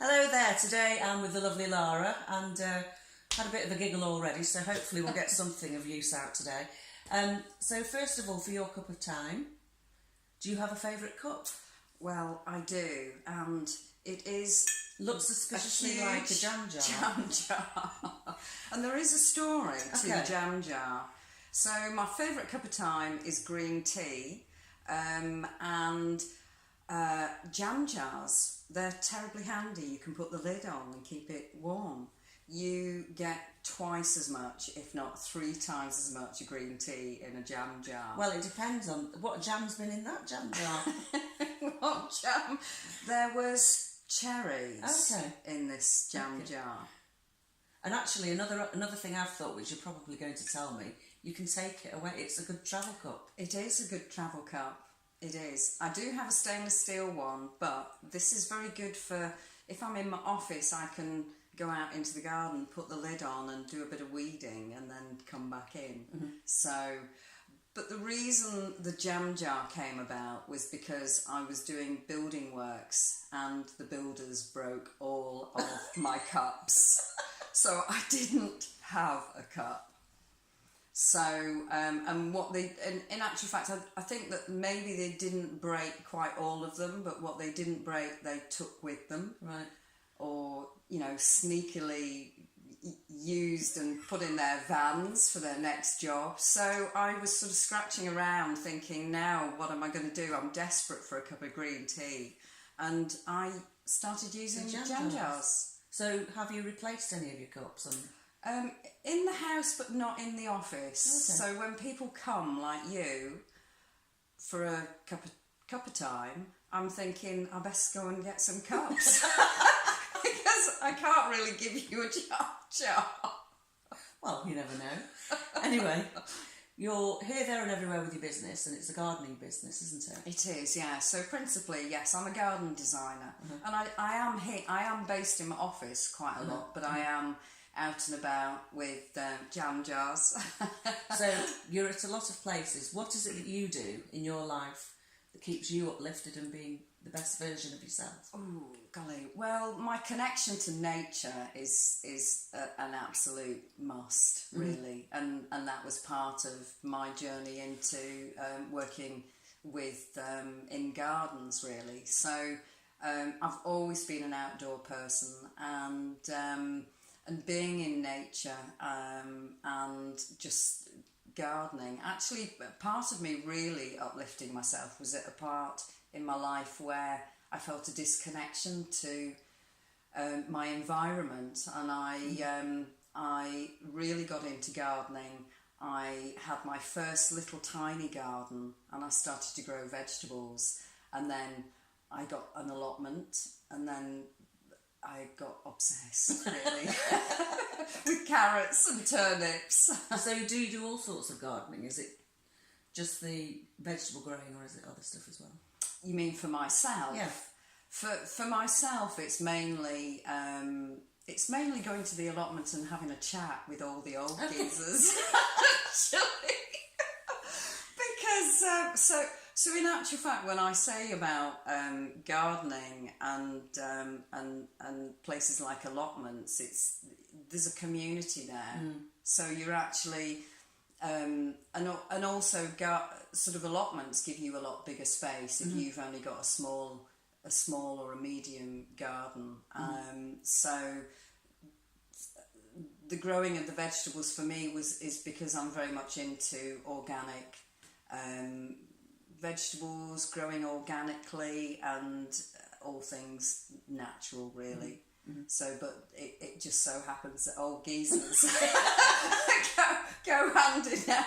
Hello there, today I'm with the lovely Laara and had a bit of a giggle already, so hopefully we'll get something of use out today. So first of all, for your cup of time, do you have a favourite cup? Well, I do, and it is... Looks suspiciously like a jam jar. Jam jar. And there is a story to the jam jar. So my favourite cup of time is green tea, and jam jars, they're terribly handy. You can put the lid on and keep it warm. You get twice as much, if not 3 times as much green tea in a jam jar. Well, it depends on what jam's been in that jam jar. What jam? There was cherries in this jam jar. And actually, another thing I've thought, which you're probably going to tell me, you can take it away. It's a good travel cup. It is a good travel cup. It is. I do have a stainless steel one, but this is very good for, if I'm in my office, I can go out into the garden, put the lid on and do a bit of weeding and then come back in. So, but the reason the jam jar came about was because I was doing building works and the builders broke all of my cups. So I didn't have a cup. So, and what they, in actual fact, I think that maybe they didn't break quite all of them, but what they didn't break, they took with them. Right. Or, you know, sneakily used and put in their vans for their next job. So I was sort of scratching around thinking, now what am I going to do? I'm desperate for a cup of green tea. And I started using jam jars. So have you replaced any of your cups? In the house, but not in the office. Okay. So when people come, like you, for a cup of time, I'm thinking I best go and get some cups. Because I can't really give you a jar. Well, you never know. Anyway, you're here, there and everywhere with your business, and it's a gardening business, isn't it? It is, yeah. So principally, yes, I'm a garden designer. And I am based in my office quite a lot, but I am out and about with jam jars. So you're at a lot of places. What is it that you do in your life that keeps you uplifted and being the best version of yourself? Oh, golly. Well, my connection to nature is an absolute must, really. And that was part of my journey into working with in gardens, really. So I've always been an outdoor person, and being in nature and just gardening. Actually, part of me really uplifting myself was at a part in my life where I felt a disconnection to my environment, and I really got into gardening. I had my first little tiny garden and I started to grow vegetables, and then I got an allotment, and then I got obsessed, really, with carrots and turnips. So do you do all sorts of gardening? Is it just the vegetable growing, or is it other stuff as well? You mean for myself? Yeah. For myself, it's mainly going to the allotment and having a chat with all the old geezers, actually. Because so in actual fact, when I say about gardening and places like allotments, there's a community there. So you're actually and also sort of allotments give you a lot bigger space if you've only got a small or a medium garden. So the growing of the vegetables for me is because I'm very much into organic vegetables, growing organically, and all things natural, really. So, but it just so happens that old geezers go hand in hand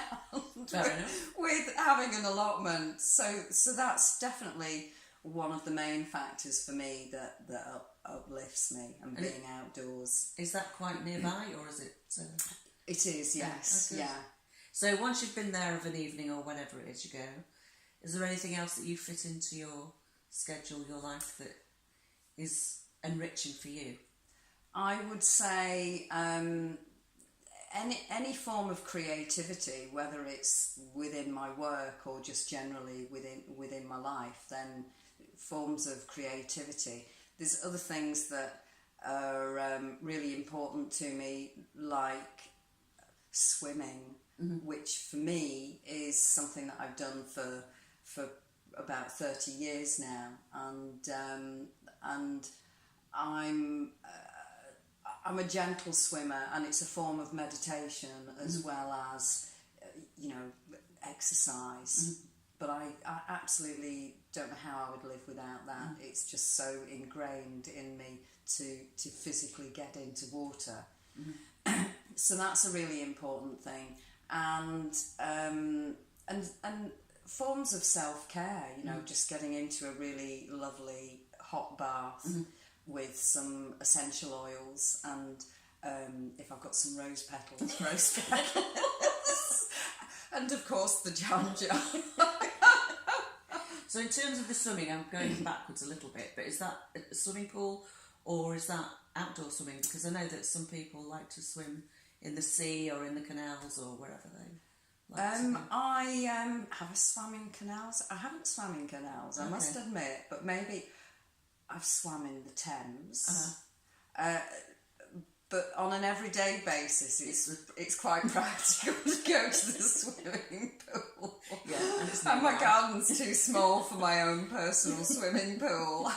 with having an allotment. So that's definitely one of the main factors for me that uplifts me, and being outdoors. Is that quite nearby, or is it? It is, yes, yeah. So once you've been there of an evening or whenever it is you go, is there anything else that you fit into your schedule, your life, that is enriching for you? I would say any form of creativity, whether it's within my work or just generally within my life, then forms of creativity. There's other things that are really important to me, like swimming, which for me is something that I've done for about 30 years now, and I'm a gentle swimmer, and it's a form of meditation as well as exercise. But I absolutely don't know how I would live without that. It's just so ingrained in me to physically get into water. So that's a really important thing, and forms of self-care. Just getting into a really lovely hot bath with some essential oils, and if I've got some rose petals, and of course the jam jar. So in terms of the swimming, I'm going backwards a little bit, but is that a swimming pool or is that outdoor swimming? Because I know that some people like to swim in the sea or in the canals or wherever they like to go. I have swam in canals. I haven't swam in canals, I must admit, but maybe I've swam in the Thames. But on an everyday basis, it's quite practical to go to the swimming pool. Yeah, and my garden's too small for my own personal swimming pool.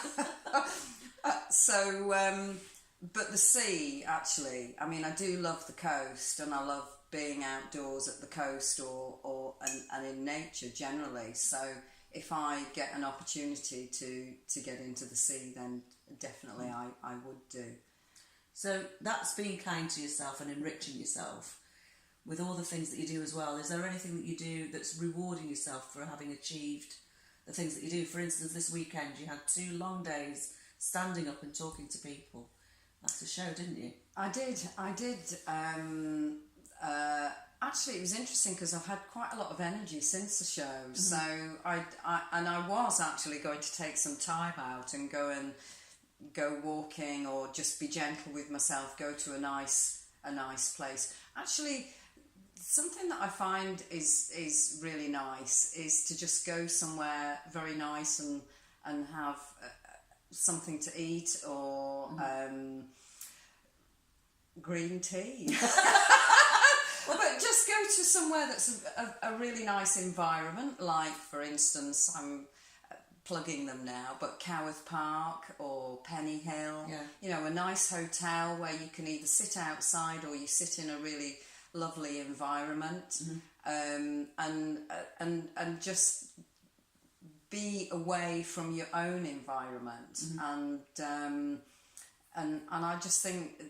But the sea, actually, I mean, I do love the coast, and I love being outdoors at the coast and in nature generally. So if I get an opportunity to get into the sea, then definitely I would do. So that's being kind to yourself and enriching yourself with all the things that you do as well. Is there anything that you do that's rewarding yourself for having achieved the things that you do? For instance, this weekend you had 2 long days standing up and talking to people. That's a show, didn't you? I did. Actually, it was interesting because I've had quite a lot of energy since the show. So I was actually going to take some time out and go walking, or just be gentle with myself, go to a nice place. Actually, something that I find is really nice is to just go somewhere very nice and have something to eat, or green tea. But just go to somewhere that's a really nice environment, like, for instance, I'm plugging them now, but Coworth Park or Penny Hill. A nice hotel where you can either sit outside or you sit in a really lovely environment, and just be away from your own environment. And I just think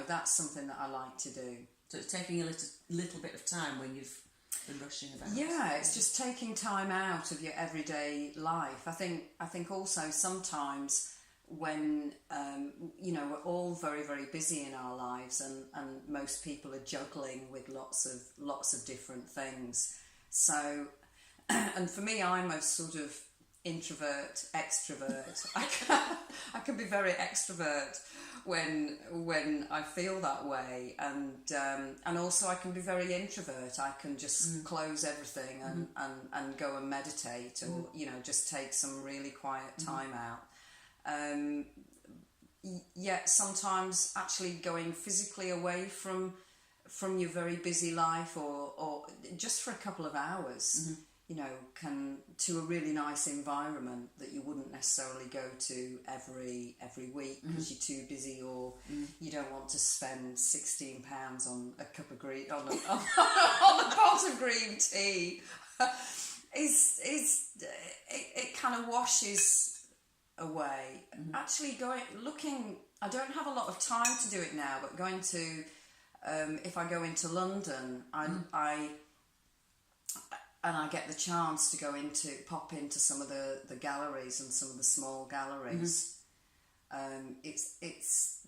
that's something that I like to do. So it's taking a little bit of time when you've been rushing about. Yeah, it's just taking time out of your everyday life. I think also sometimes when we're all very, very busy in our lives, and most people are juggling with lots of different things. So, and for me, I'm a sort of introvert, extrovert. I can be very extrovert when I feel that way, and also I can be very introvert. I can just close everything and go and meditate, or just take some really quiet time out. Yet sometimes actually going physically away from your very busy life, or just for a couple of hours, can to a really nice environment that you wouldn't necessarily go to every week because you're too busy, or you don't want to spend £16 on a cup of green on a pot of green tea. It kind of washes away. Actually, looking. I don't have a lot of time to do it now, but going to if I go into London, I get the chance to pop into some of the galleries and some of the small galleries. It's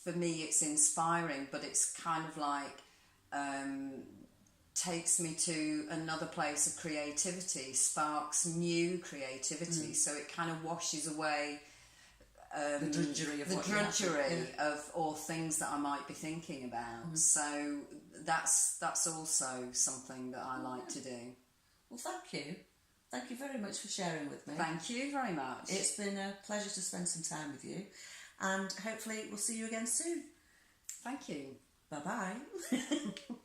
for me, it's inspiring, but it's kind of like takes me to another place of creativity, sparks new creativity. So it kind of washes away the drudgery of or things that I might be thinking about. So that's also something that I like to do. Well, thank you. Thank you very much for sharing with me. Thank you very much. It's been a pleasure to spend some time with you. and hopefully we'll see you again soon. Thank you. Bye-bye.